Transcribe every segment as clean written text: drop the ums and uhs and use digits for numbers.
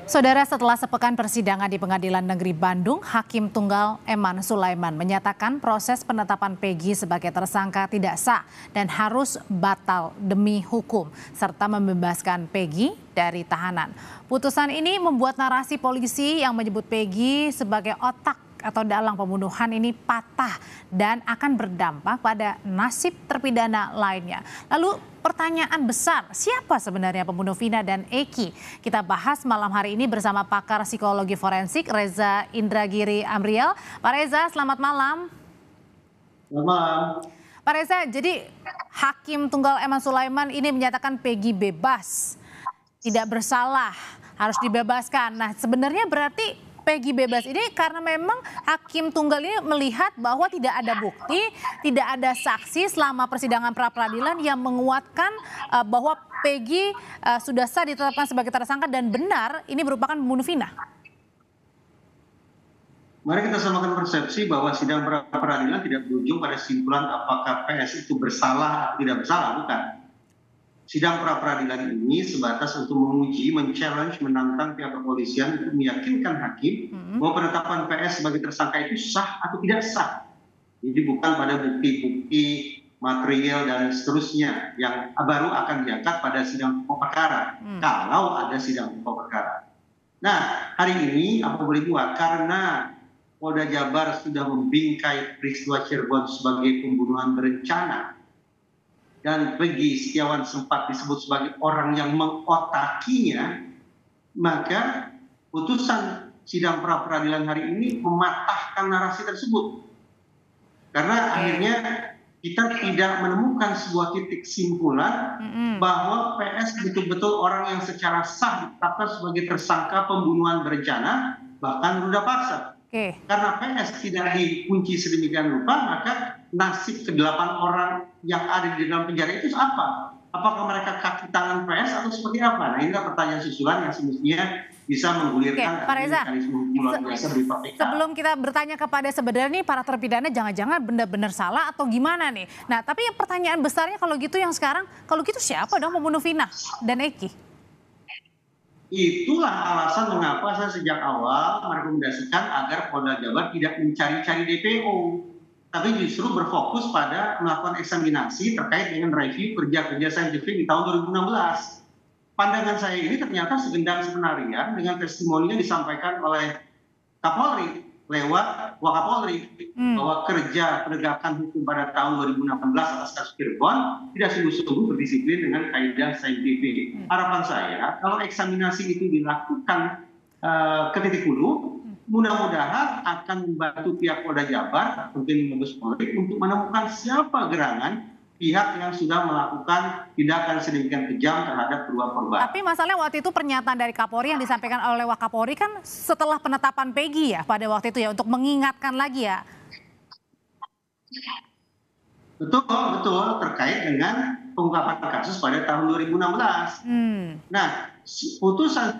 Saudara, setelah sepekan persidangan di Pengadilan Negeri Bandung, Hakim Tunggal Eman Sulaiman menyatakan proses penetapan Peggy sebagai tersangka tidak sah dan harus batal demi hukum, serta membebaskan Peggy dari tahanan. Putusan ini membuat narasi polisi yang menyebut Peggy sebagai otak atau dalang pembunuhan ini patah dan akan berdampak pada nasib terpidana lainnya. Lalu pertanyaan besar, siapa sebenarnya pembunuh Vina dan Eki? Kita bahas malam hari ini bersama pakar psikologi forensik Reza Indragiri Amriel. Pak Reza, selamat malam. Selamat malam. Pak Reza, jadi Hakim Tunggal Eman Sulaiman ini menyatakan Peggy bebas, tidak bersalah, harus dibebaskan. Nah, sebenarnya berarti Peggy bebas ini karena memang Hakim Tunggal ini melihat bahwa tidak ada bukti, tidak ada saksi selama persidangan pra-peradilan yang menguatkan bahwa Peggy sudah sah ditetapkan sebagai tersangka dan benar ini merupakan pembunuh Vina. Mari kita samakan persepsi bahwa sidang pra-peradilan tidak berujung pada kesimpulan apakah PS itu bersalah atau tidak bersalah, bukan. Sidang pra-peradilan ini sebatas untuk menguji, men-challenge, menantang pihak kepolisian untuk meyakinkan hakim bahwa penetapan PS sebagai tersangka itu sah atau tidak sah. Jadi bukan pada bukti-bukti material dan seterusnya yang baru akan diangkat pada sidang pokok perkara, kalau ada sidang pokok perkara. Nah, hari ini apa boleh buat? Karena Polda Jabar sudah membingkai peristiwa Cirebon sebagai pembunuhan berencana, dan Peggy Setiawan sempat disebut sebagai orang yang mengotakinya, maka putusan sidang pra-peradilan hari ini mematahkan narasi tersebut. Karena akhirnya kita tidak menemukan sebuah titik simpulan bahwa PS betul-betul orang yang secara sah ditetapkan sebagai tersangka pembunuhan berencana, bahkan ruda paksa. Karena PS tidak dikunci sedemikian rupa, maka nasib ke-8 orang yang ada di dalam penjara itu apa? Apakah mereka kaki tangan PS atau seperti apa? Nah, inilah pertanyaan susulan yang semestinya bisa menggulirkan mekanisme luar biasa dari KPK. Sebelum kita bertanya kepada sebenarnya nih para terpidana jangan-jangan benar-benar salah atau gimana nih? Nah, tapi pertanyaan besarnya kalau gitu yang sekarang, kalau gitu siapa dong pembunuh Vina dan Eki? Itulah alasan mengapa saya sejak awal merekomendasikan agar Polda Jabar tidak mencari-cari DPO, tapi justru berfokus pada melakukan eksaminasi terkait dengan review kerja-kerja saintifik di tahun 2016. Pandangan saya ini ternyata segendang skenario dengan testimoninya disampaikan oleh Kapolri lewat Wakapolri bahwa kerja penegakan hukum pada tahun 2016 atas kasus Cirebon tidak sungguh-sungguh berdisiplin dengan kaidah saintifik. Harapan saya kalau eksaminasi itu dilakukan ke titik hulu, mudah-mudahan akan membantu pihak Polda Jabar, mungkin Mabes Polri, untuk menemukan siapa gerangan pihak yang sudah melakukan tindakan sedemikian kejam terhadap kedua korban. Tapi masalahnya waktu itu pernyataan dari Kapolri yang disampaikan oleh Wakapolri kan setelah penetapan Peggy ya pada waktu itu ya, untuk mengingatkan lagi ya. Betul terkait dengan pengungkapan kasus pada tahun 2016. Nah, putusan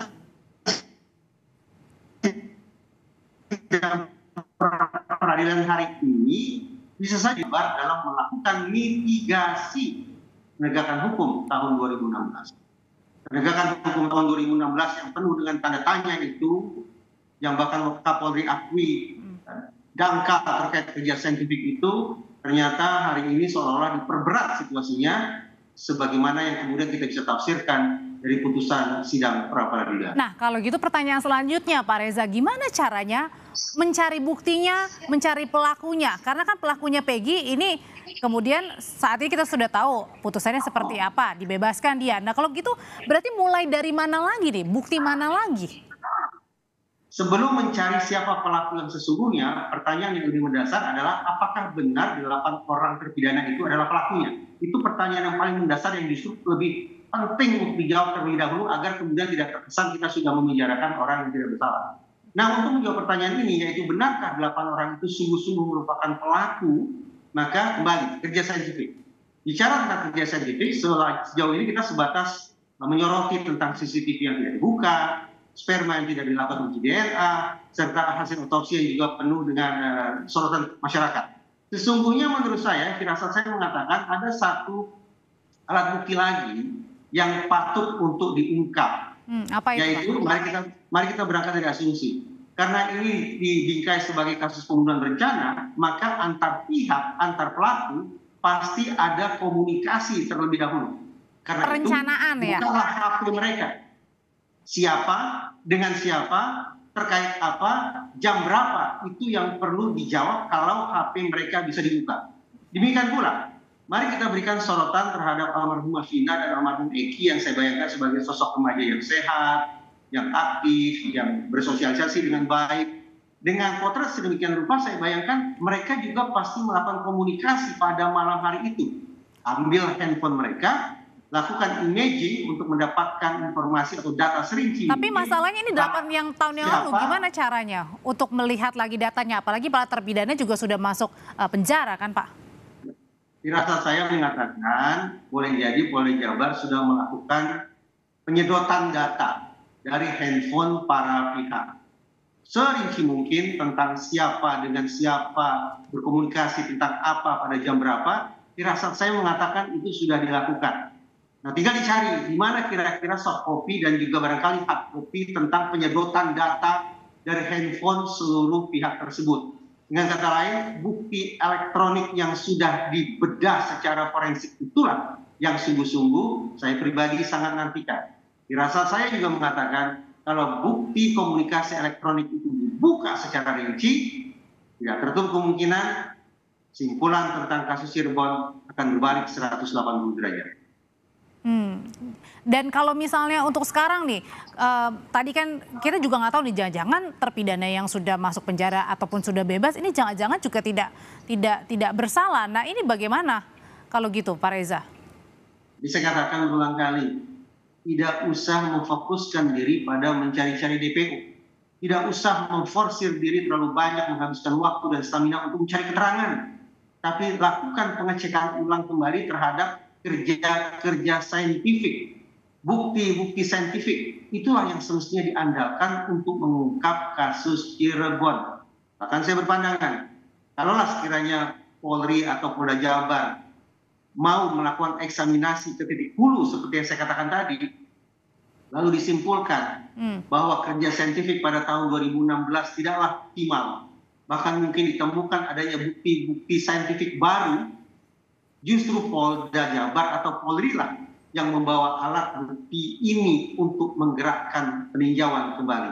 peradilan hari ini bisa saja dalam melakukan mitigasi penegakan hukum tahun 2016. Penegakan hukum tahun 2016 yang penuh dengan tanda tanya itu, yang bahkan Kapolri akui dangkal terkait kerja saintifik itu, ternyata hari ini seolah-olah diperberat situasinya, sebagaimana yang kemudian kita bisa tafsirkan dari putusan sidang pra-peradilan. Nah, kalau gitu pertanyaan selanjutnya Pak Reza, gimana caranya mencari buktinya, mencari pelakunya? Karena kan pelakunya Peggy ini kemudian saat ini kita sudah tahu putusannya seperti apa, dibebaskan dia. Nah, kalau gitu berarti mulai dari mana lagi nih? Bukti mana lagi? Sebelum mencari siapa pelaku yang sesungguhnya, pertanyaan yang lebih mendasar adalah apakah benar 8 orang terpidana itu adalah pelakunya? Itu pertanyaan yang paling mendasar yang justru lebih penting untuk dijawab terlebih dahulu agar kemudian tidak terkesan kita sudah memenjarakan orang yang tidak bersalah. Nah, untuk menjawab pertanyaan ini, yaitu benarkah 8 orang itu sungguh-sungguh merupakan pelaku, maka kembali kerja saintifik. Bicara tentang kerja saintifik, sejauh ini kita sebatas menyoroti tentang CCTV yang tidak dibuka, sperma yang tidak dilakukan uji DNA, serta hasil otopsi yang juga penuh dengan sorotan masyarakat. Sesungguhnya menurut saya, firasat saya mengatakan ada satu alat bukti lagi yang patut untuk diungkap Apa itu, yaitu mari kita berangkat dari asumsi. Karena ini dibingkai sebagai kasus pembunuhan berencana, maka antar pihak, antar pelaku pasti ada komunikasi terlebih dahulu. Karena perencanaan itu bukanlah HP mereka. Siapa, dengan siapa, terkait apa, jam berapa, itu yang perlu dijawab kalau HP mereka bisa dibuka. Demikian pula, mari kita berikan sorotan terhadap almarhumah Vina dan almarhum Eki yang saya bayangkan sebagai sosok remaja yang sehat, yang aktif, yang bersosialisasi dengan baik. Dengan potret sedemikian rupa, saya bayangkan mereka juga pasti melakukan komunikasi pada malam hari itu. Ambil handphone mereka, lakukan imaging untuk mendapatkan informasi atau data serinci. Tapi masalahnya ini 8 yang tahun yang lalu, gimana caranya untuk melihat lagi datanya? Apalagi para terpidana juga sudah masuk penjara kan, Pak? Firasat saya mengatakan boleh jadi Polda Jabar sudah melakukan penyedotan data dari handphone para pihak. Serinci mungkin tentang siapa dengan siapa, berkomunikasi tentang apa pada jam berapa, firasat saya mengatakan itu sudah dilakukan. Nah, tinggal dicari di mana kira-kira soft copy dan juga barangkali hard copy tentang penyedotan data dari handphone seluruh pihak tersebut. Dengan kata lain, bukti elektronik yang sudah dibedah secara forensik itulah yang sungguh-sungguh saya pribadi sangat nantikan. Firasat saya juga mengatakan kalau bukti komunikasi elektronik itu dibuka secara rinci, tidak tertutup kemungkinan simpulan tentang kasus Cirebon akan berbalik 180 derajat. Dan kalau misalnya untuk sekarang nih, tadi kan kita juga nggak tahu nih, jangan-jangan terpidana yang sudah masuk penjara ataupun sudah bebas ini jangan-jangan juga tidak bersalah. Nah ini bagaimana kalau gitu, Pak Reza? Bisa katakan berulang kali, tidak usah memfokuskan diri pada mencari-cari DPO. Tidak usah memforsir diri terlalu banyak, menghabiskan waktu dan stamina untuk mencari keterangan. Tapi lakukan pengecekan ulang kembali terhadap kerja saintifik. Bukti-bukti saintifik. Itulah yang semestinya diandalkan untuk mengungkap kasus Cirebon. Bahkan saya berpandangan, kalaulah sekiranya Polri atau Polda Jabar mau melakukan eksaminasi ke titik hulu seperti yang saya katakan tadi, lalu disimpulkan bahwa kerja saintifik pada tahun 2016 tidaklah optimal, bahkan mungkin ditemukan adanya bukti-bukti saintifik baru, justru Polda Jabar atau Polri lah yang membawa alat bukti ini untuk menggerakkan peninjauan kembali.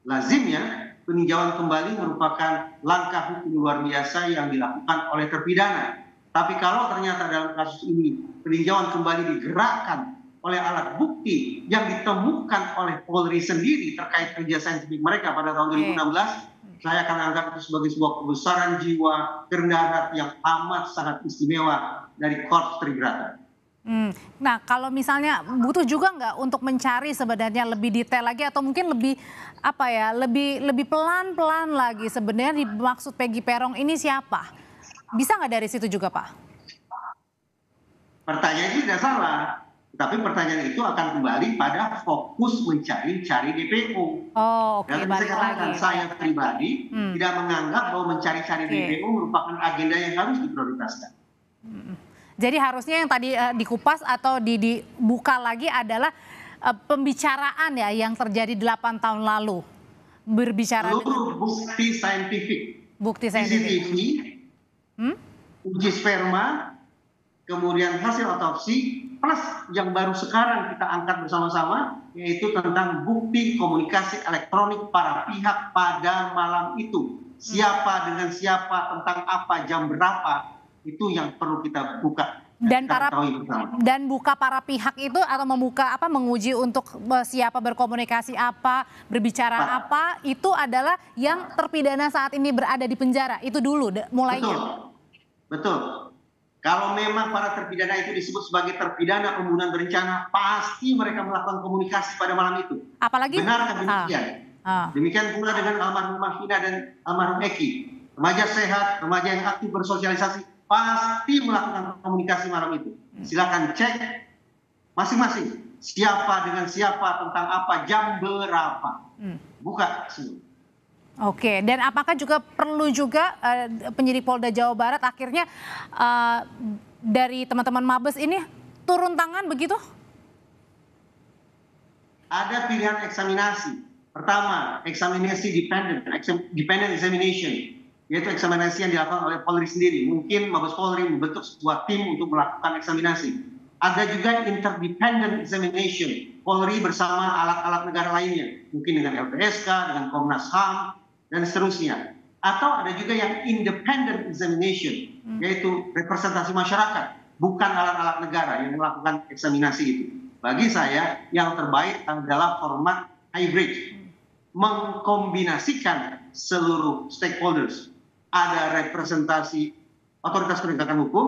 Lazimnya peninjauan kembali merupakan langkah hukum luar biasa yang dilakukan oleh terpidana. Tapi kalau ternyata dalam kasus ini peninjauan kembali digerakkan oleh alat bukti yang ditemukan oleh Polri sendiri terkait kerja saintifik mereka pada tahun 2016, saya akan anggap itu sebagai sebuah kebesaran jiwa, kerendahan hati yang amat sangat istimewa dari Korps Tribrata. Nah kalau misalnya butuh juga nggak untuk mencari sebenarnya lebih detail lagi atau mungkin lebih lebih pelan-pelan lagi sebenarnya dimaksud Peggy Peron ini siapa? Bisa nggak dari situ juga, Pak? Pertanyaan itu tidak salah, tapi pertanyaan itu akan kembali pada fokus mencari DPO. Oh, oke. Dan saya katakan saya pribadi tidak menganggap bahwa mencari DPO merupakan agenda yang harus diprioritaskan. Jadi harusnya yang tadi dikupas atau dibuka lagi adalah pembicaraan ya yang terjadi 8 tahun lalu. Berbicara seluruh bukti saintifik. Bukti saintifik. CCTV, uji sperma, kemudian hasil otopsi, plus yang baru sekarang kita angkat bersama-sama, yaitu tentang bukti komunikasi elektronik para pihak pada malam itu. Siapa dengan siapa, tentang apa, jam berapa, itu yang perlu kita buka. Dan buka para pihak itu atau membuka menguji untuk siapa berkomunikasi apa, berbicara apa, itu adalah yang terpidana saat ini berada di penjara. Itu dulu mulainya. Betul. Kalau memang para terpidana itu disebut sebagai terpidana pembunuhan berencana, pasti mereka melakukan komunikasi pada malam itu. Apalagi benarkah demikian? Demikian pula dengan almarhumah Vina dan almarhum Eki. Remaja sehat, remaja yang aktif bersosialisasi, pasti melakukan komunikasi malam itu. Silakan cek masing-masing siapa dengan siapa, tentang apa, jam berapa. Buka semua. Oke, dan apakah juga perlu juga penyidik Polda Jawa Barat akhirnya dari teman-teman Mabes ini turun tangan begitu? ada pilihan eksaminasi. Pertama, eksaminasi dependent examination, yaitu eksaminasi yang dilakukan oleh Polri sendiri. Mungkin Mabes Polri membentuk sebuah tim untuk melakukan eksaminasi. Ada juga interdependent examination, Polri bersama alat-alat negara lainnya, mungkin dengan LPSK, dengan Komnas HAM, dan seterusnya. Atau ada juga yang independent examination, yaitu representasi masyarakat, bukan alat-alat negara yang melakukan eksaminasi itu. Bagi saya, yang terbaik adalah format hybrid, mengkombinasikan seluruh stakeholders. Ada representasi otoritas penegakan hukum,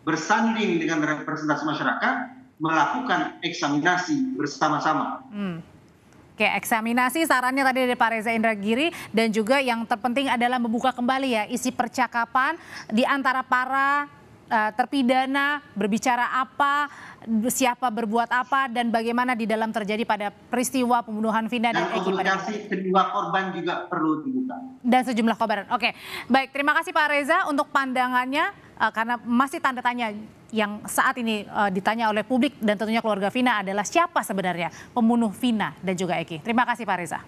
bersanding dengan representasi masyarakat, melakukan eksaminasi bersama-sama. Oke, eksaminasi sarannya tadi dari Pak Reza Indragiri, dan juga yang terpenting adalah membuka kembali ya isi percakapan di antara para terpidana, berbicara apa, siapa berbuat apa, dan bagaimana di dalam terjadi pada peristiwa pembunuhan Vina dan Eki. Komunikasi kedua korban juga perlu dibuka. Dan sejumlah korban. Oke, baik, terima kasih Pak Reza untuk pandangannya, karena masih tanda tanya yang saat ini ditanya oleh publik dan tentunya keluarga Vina adalah siapa sebenarnya pembunuh Vina dan juga Eki. Terima kasih Pak Reza.